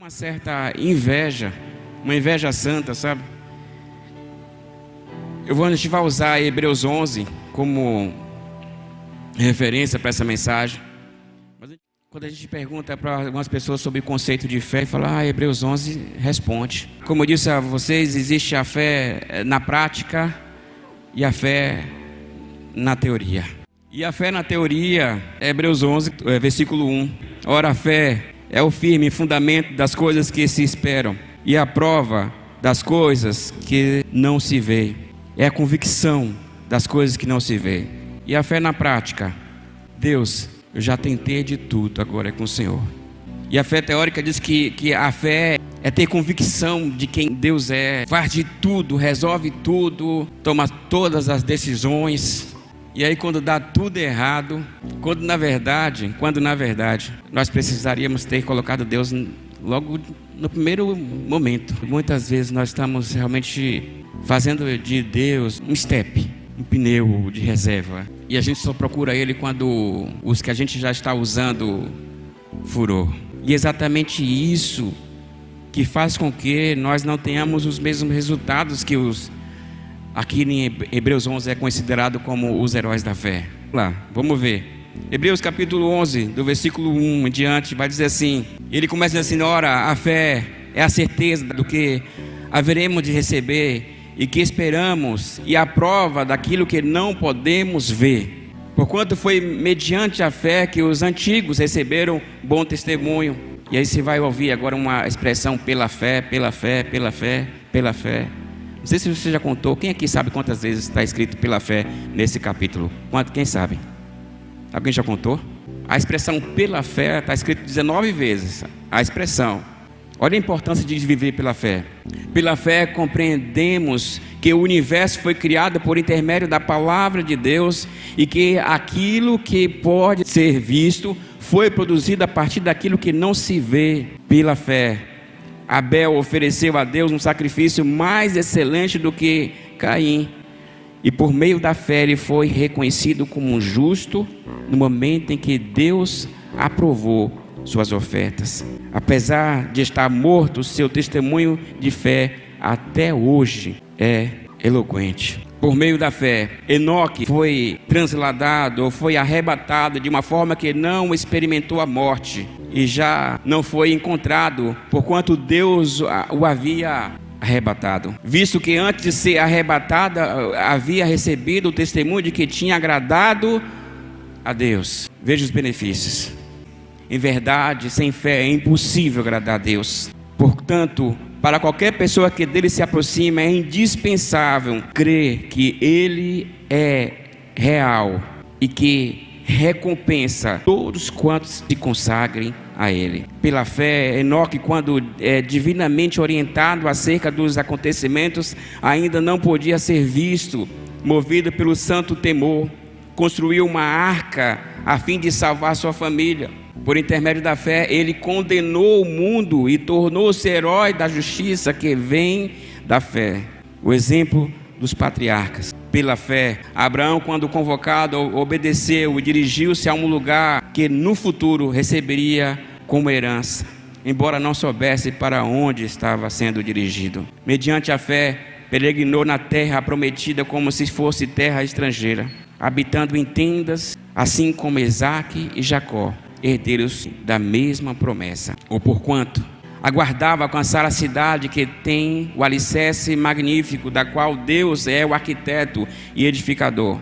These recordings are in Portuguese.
uma certa inveja, uma inveja santa, sabe? A gente vai usar Hebreus 11 como referência para essa mensagem. Mas quando a gente pergunta para algumas pessoas sobre o conceito de fé, fala, Hebreus 11 responde. Como eu disse a vocês, existe a fé na prática e a fé na teoria. E a fé na teoria, Hebreus 11, versículo 1. Ora, a fé é o firme fundamento das coisas que se esperam e a prova das coisas que não se vê. É a convicção das coisas que não se vê. E a fé na prática, Deus, eu já tentei de tudo, agora é com o Senhor. E a fé teórica diz que a fé é ter convicção de quem Deus é, faz de tudo, resolve tudo, toma todas as decisões. E aí quando dá tudo errado, quando na verdade nós precisaríamos ter colocado Deus logo no primeiro momento. Muitas vezes nós estamos realmente fazendo de Deus um step, um pneu de reserva. E a gente só procura Ele quando os que a gente já está usando furou. E é exatamente isso que faz com que nós não tenhamos os mesmos resultados que aqui em Hebreus 11 é considerado como os heróis da fé. Vamos ver. Hebreus capítulo 11, do versículo 1 em diante, vai dizer assim. Ele começa assim, ora, a fé é a certeza do que haveremos de receber e que esperamos, e a prova daquilo que não podemos ver. Porquanto foi mediante a fé que os antigos receberam bom testemunho. E aí você vai ouvir agora uma expressão pela fé, pela fé, pela fé, pela fé. Não sei se você já contou. Quem aqui sabe quantas vezes está escrito pela fé nesse capítulo? Quem sabe? Alguém já contou? A expressão pela fé está escrito 19 vezes. A expressão. Olha a importância de viver pela fé. Pela fé compreendemos que o universo foi criado por intermédio da palavra de Deus e que aquilo que pode ser visto foi produzido a partir daquilo que não se vê. Pela fé, Abel ofereceu a Deus um sacrifício mais excelente do que Caim. E por meio da fé ele foi reconhecido como justo no momento em que Deus aprovou suas ofertas. Apesar de estar morto, seu testemunho de fé até hoje é eloquente. Por meio da fé, Enoque foi transladado ou foi arrebatado de uma forma que não experimentou a morte e já não foi encontrado, porquanto Deus o havia arrebatado. Visto que antes de ser arrebatada havia recebido o testemunho de que tinha agradado a Deus. Veja os benefícios. Em verdade, sem fé é impossível agradar a Deus. Portanto, para qualquer pessoa que dele se aproxima, é indispensável crer que ele é real e que recompensa todos quantos se consagrem a ele. Pela fé, Enoque, quando divinamente orientado acerca dos acontecimentos, ainda não podia ser visto, movido pelo santo temor, construiu uma arca a fim de salvar sua família. Por intermédio da fé, ele condenou o mundo e tornou-se herói da justiça que vem da fé. O exemplo dos patriarcas. Pela fé, Abraão, quando convocado, obedeceu e dirigiu-se a um lugar que no futuro receberia como herança, embora não soubesse para onde estava sendo dirigido. Mediante a fé, peregrinou na terra prometida como se fosse terra estrangeira, habitando em tendas, assim como Isaque e Jacó, herdeiros da mesma promessa. Ou porquanto aguardava alcançar a cidade que tem o alicerce magnífico, da qual Deus é o arquiteto e edificador.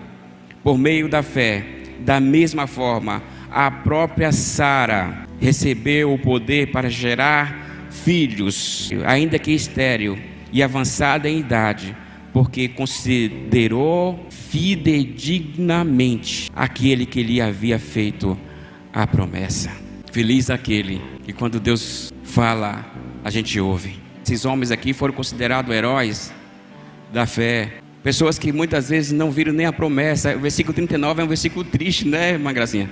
Por meio da fé, da mesma forma, a própria Sara recebeu o poder para gerar filhos, ainda que estéril e avançada em idade, porque considerou fidedignamente aquele que lhe havia feito a promessa. Feliz aquele que quando Deus fala, a gente ouve. Esses homens aqui foram considerados heróis da fé. Pessoas que muitas vezes não viram nem a promessa. O versículo 39 é um versículo triste, né, irmã Gracinha?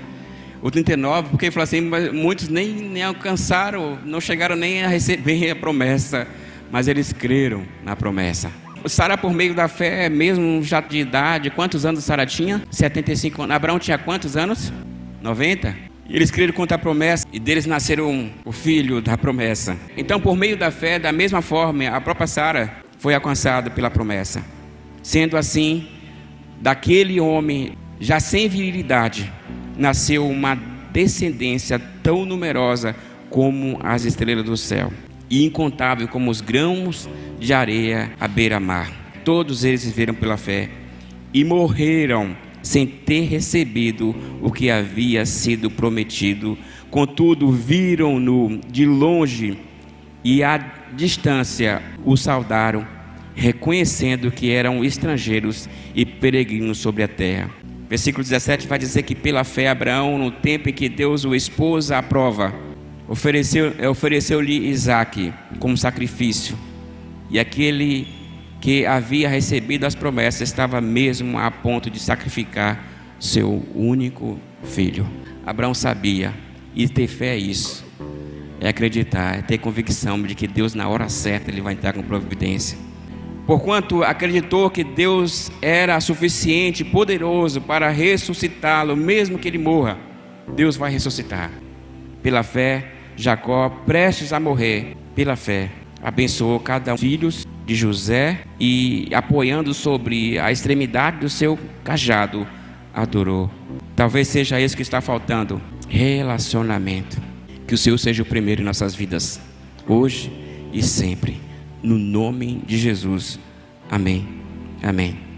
O 39, porque ele fala assim, muitos nem alcançaram, não chegaram nem a receber a promessa, mas eles creram na promessa. Sara, por meio da fé, mesmo já de idade, quantos anos Sara tinha? 75 anos. Abraão tinha quantos anos? 90? Eles creram contra a promessa e deles nasceram o filho da promessa. Então, por meio da fé, da mesma forma, a própria Sara foi alcançada pela promessa. Sendo assim, daquele homem, já sem virilidade, nasceu uma descendência tão numerosa como as estrelas do céu, e incontável como os grãos de areia à beira-mar. Todos eles viveram pela fé e morreram sem ter recebido o que havia sido prometido. Contudo, viram-no de longe e à distância o saudaram, reconhecendo que eram estrangeiros e peregrinos sobre a terra. Versículo 17 vai dizer que pela fé Abraão, no tempo em que Deus o expôs à prova, ofereceu-lhe Isaque como sacrifício. E aquele que havia recebido as promessas estava mesmo a ponto de sacrificar seu único filho. Abraão sabia, e ter fé é isso, é acreditar, é ter convicção de que Deus na hora certa ele vai entrar com providência. Porquanto acreditou que Deus era suficiente, poderoso para ressuscitá-lo, mesmo que ele morra, Deus vai ressuscitar. Pela fé, Jacó, prestes a morrer, pela fé, abençoou cada um dos filhos de José e, apoiando sobre a extremidade do seu cajado, adorou. Talvez seja isso que está faltando: relacionamento. Que o Senhor seja o primeiro em nossas vidas, hoje e sempre, no nome de Jesus. Amém. Amém.